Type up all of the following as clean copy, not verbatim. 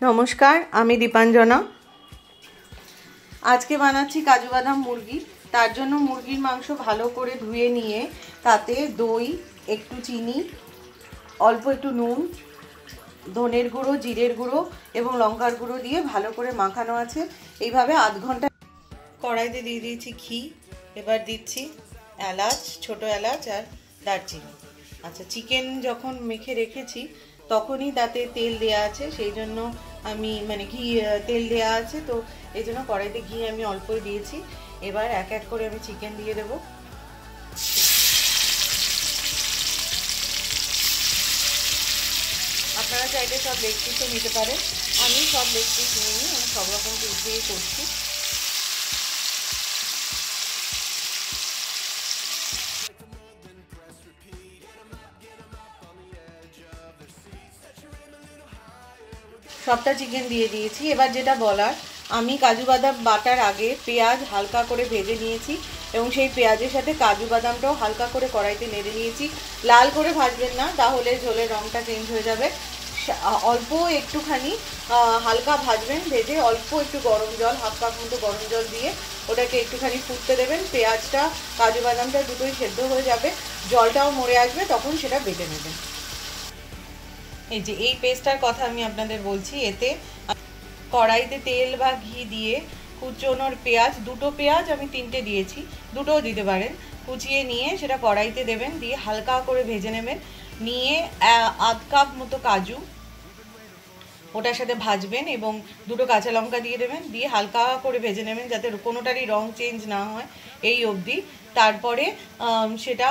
নমস্কার, আমি দীপাঞ্জনা। আজকে বানাচ্ছি কাজু বাদাম মুরগি। তার জন্য মুরগির মাংস ভালো করে ধুয়ে নিয়ে তাতে দই, একটু চিনি, অল্প একটু নুন, ধনের গুঁড়ো, জিরের গুঁড়ো এবং লঙ্কার গুঁড়ো দিয়ে ভালো করে মাখানো আছে। এইভাবে আধ ঘন্টা। কড়াইতে দিয়ে দিয়েছি ঘি। এবার দিচ্ছি এলাচ, ছোট এলাচ আর দারচিনি। আচ্ছা, চিকেন যখন মেখে রেখেছি তখনই তাতে তেল দেয়া আছে, সেই জন্য আমি ঘি তেল দেয়া আছে, তো এই জন্য কড়াইতে ঘি আমি অল্পই দিয়েছি। এবার এক এক করে আমি চিকেন দিয়ে দেবো। আপনারা চাইলে সব লেগ পিসও নিতে পারেন, আমি সব লেগ পিস নিয়ে আমি সব রকম পিস দিয়ে করছি। সবটা চিকেন দিয়ে দিয়েছি। এবার যেটা বলার, আমি কাজু বাদাম বাটার আগে পেঁয়াজ হালকা করে ভেজে নিয়েছি এবং সেই পেঁয়াজের সাথে কাজু বাদামটাও হালকা করে কড়াইতে নেড়ে নিয়েছি। লাল করে ভাজবেন না, তাহলে ঝোলের রঙটা চেঞ্জ হয়ে যাবে। অল্প একটুখানি হালকা ভাজবেন, ভেজে অল্প একটু গরম জল, হাফ কাপ মতো গরম জল দিয়ে ওটাকে একটুখানি ফুটতে দেবেন। পেঁয়াজটা কাজু বাদামটা দুটোই সেদ্ধ হয়ে যাবে, জলটাও মরে আসবে, তখন সেটা বেটে নেবেন। এই যে এই পেস্টটার কথা আমি আপনাদের বলছি। এতে কড়াইতে তেল বা ঘি দিয়ে কুচোনোর পেঁয়াজ, দুটো পেঁয়াজ আমি 3টে দিয়েছি, দুটোও দিতে পারেন, কুচিয়ে নিয়ে সেটা কড়াইতে দেবেন, দিয়ে হালকা করে ভেজে নেবেন। নিয়ে আধ কাপ মতো কাজু ওটার সাথে ভাজবেন এবং দুটো কাঁচা লঙ্কা দিয়ে দেবেন, দিয়ে হালকা করে ভেজে নেবেন যাতে কোনোটারই রং চেঞ্জ না হয় এই অবধি। তারপরে সেটা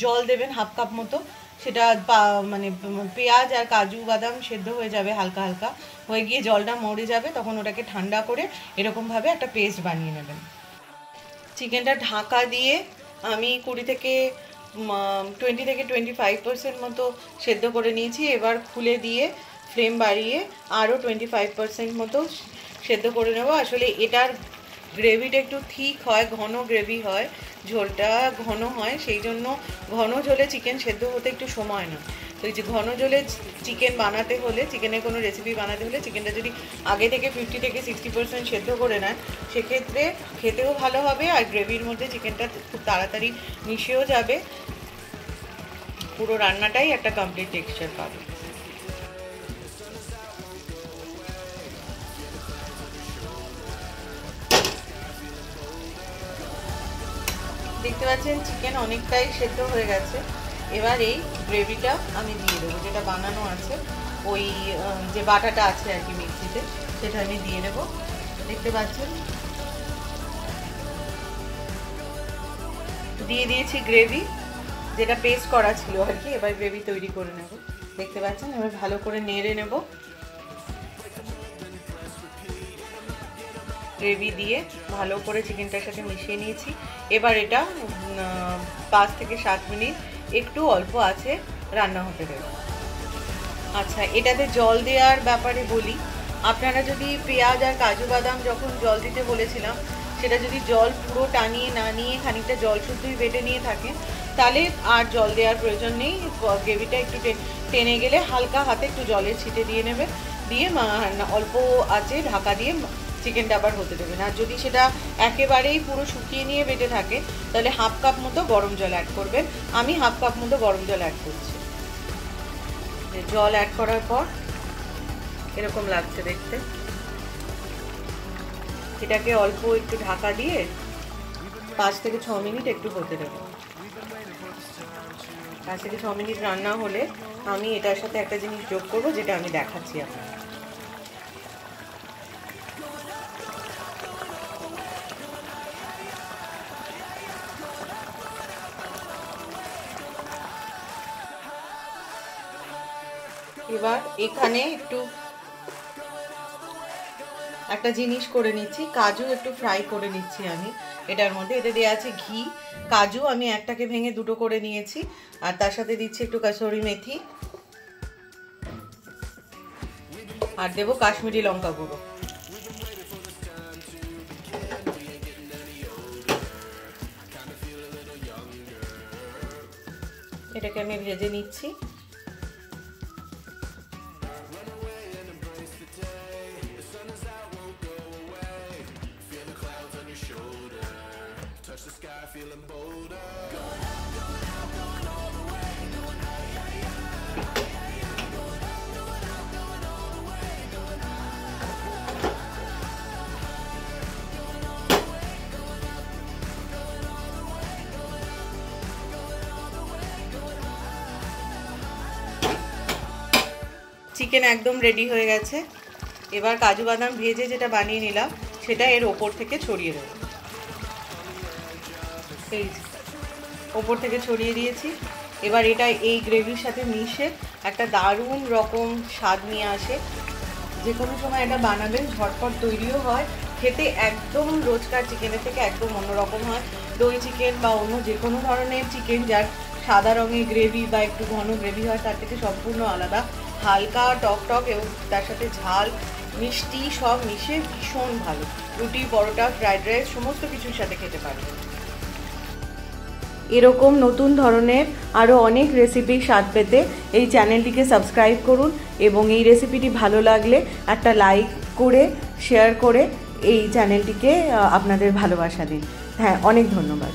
জল দেবেন হাফ কাপ মতো। সেটা পেঁয়াজ আর কাজু বাদাম সেদ্ধ হয়ে যাবে, হালকা হালকা হয়ে গিয়ে জলটা মরে যাবে, তখন ওটাকে ঠান্ডা করে এরকমভাবে একটা পেস্ট বানিয়ে নেবেন। চিকেনটা ঢাকা দিয়ে আমি 20 থেকে 25% মতো সেদ্ধ করে নিয়েছি। এবার খুলে দিয়ে ফ্লেম বাড়িয়ে আরও 25% মতো সেদ্ধ করে নেব। আসলে এটার গ্রেভিটা একটু থিক হয়, ঘন গ্রেভি হয়, ঝোলটা ঘন হয়, সেই জন্য ঘন ঝোলে চিকেন সেদ্ধ হতে একটু সময় নেয়। তো এই যে ঘন ঝোলে চিকেন বানাতে হলে, চিকেনের কোনো রেসিপি বানাতে হলে চিকেনটা যদি আগে থেকে 50 থেকে 60% সেদ্ধ করে নেন, সেক্ষেত্রে খেতেও ভালো হবে আর গ্রেভির মধ্যে চিকেনটা খুব তাড়াতাড়ি মিশেও যাবে, পুরো রান্নাটাই একটা কমপ্লিট টেক্সচার পাবে। দেখতে পাচ্ছেন চিকেন অনেকটাই সেদ্ধ হয়ে গেছে। এবার এই গ্রেভিটা আমি দিয়ে দেবো, যেটা বানানো আছে, ওই যে বাটাটা আছে আর কি মিক্সিতে, সেটা আমি দিয়ে দেবো। দেখতে পাচ্ছেন দিয়ে দিয়েছি গ্রেভি, যেটা পেস্ট করা ছিল আর কি। এবার গ্রেভি তৈরি করে নেব। দেখতে পাচ্ছেন, এবার ভালো করে নেড়ে নেব। গ্রেভি দিয়ে ভালো করে চিকেনটার সাথে মিশিয়ে নিয়েছি। এবার এটা 5 থেকে 7 মিনিট একটু অল্প আছে রান্না হতে দেব। আচ্ছা, এটাতে জল দেওয়ার ব্যাপারে বলি। আপনারা যদি পেঁয়াজ আর কাজু বাদাম যখন জল দিতে বলেছিলাম, সেটা যদি জল পুরো টানিয়ে না নিয়ে খানিকটা জল শুদ্ধই বেটে নিয়ে থাকেন, তাহলে আর জল দেওয়ার প্রয়োজন নেই। গ্রেভিটা একটু টেনে গেলে হালকা হাতে একটু জলের ছিটে দিয়ে নেবে, দিয়ে অল্প আছে ঢাকা দিয়ে চিকেনটা আবার হতে দেবেন। আর যদি সেটা একেবারেই পুরো শুকিয়ে নিয়ে বেটে থাকে, তাহলে হাফ কাপ মতো গরম জল অ্যাড করবেন। আমি হাফ কাপ মতো গরম জল অ্যাড করছি। জল অ্যাড করার পর এরকম লাগছে দেখতে। এটাকে অল্প একটু ঢাকা দিয়ে 5 থেকে 6 মিনিট একটু হতে দেবো। 5 থেকে 6 মিনিট রান্না হলে আমি এটার সাথে একটা জিনিস যোগ করবো, যেটা আমি দেখাচ্ছি আপনাকে। এবার এখানে একটু একটা জিনিস করে নিচ্ছি, কাজু একটু ফ্রাই করে নিচ্ছি আমি এটার মধ্যে। এতে দেওয়া আছে ঘি, কাজু আমি একটাকে ভেঙে দুটো করে নিয়েছি, আর তার সাথে দিচ্ছি একটু কাসুরি মেথি, আর দেবো কাশ্মীরি লঙ্কা গুঁড়ো। এটাকে আমি ভেজে নিচ্ছি। চিকেন একদম রেডি হয়ে গেছে। এবার কাজু বাদাম ভেজে যেটা বানিয়ে নিলাম সেটা এর ওপর থেকে ছড়িয়ে দেবো। এই ওপর থেকে ছড়িয়ে দিয়েছি। এবার এটা এই গ্রেভির সাথে মিশে একটা দারুণ রকম স্বাদ নিয়ে আসে। যে কোনো সময় এটা বানাবেন, ঝটপট তৈরিও হয়, খেতে একদম রোজকার চিকেনের থেকে একদম অন্যরকম হয়। দই চিকেন বা অন্য যে কোনো ধরনের চিকেন যার সাদা রঙের গ্রেভি বা একটু ঘন গ্রেভি হয় তার থেকে সম্পূর্ণ আলাদা। হালকা টক টক এবং তার সাথে ঝাল মিষ্টি সব মিশে ভীষণ ভালো। রুটি, পরোটা, ফ্রাইড রাইস সমস্ত কিছুর সাথে খেতে পারবেন। এরকম নতুন ধরনের আরও অনেক রেসিপির স্বাদ পেতে এই চ্যানেলটিকে সাবস্ক্রাইব করুন এবং এই রেসিপিটি ভালো লাগলে একটা লাইক করে শেয়ার করে এই চ্যানেলটিকে আপনাদের ভালোবাসা দিন। হ্যাঁ, অনেক ধন্যবাদ।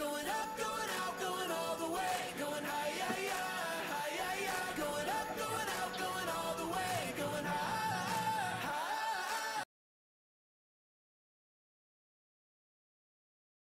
Going up, going out, going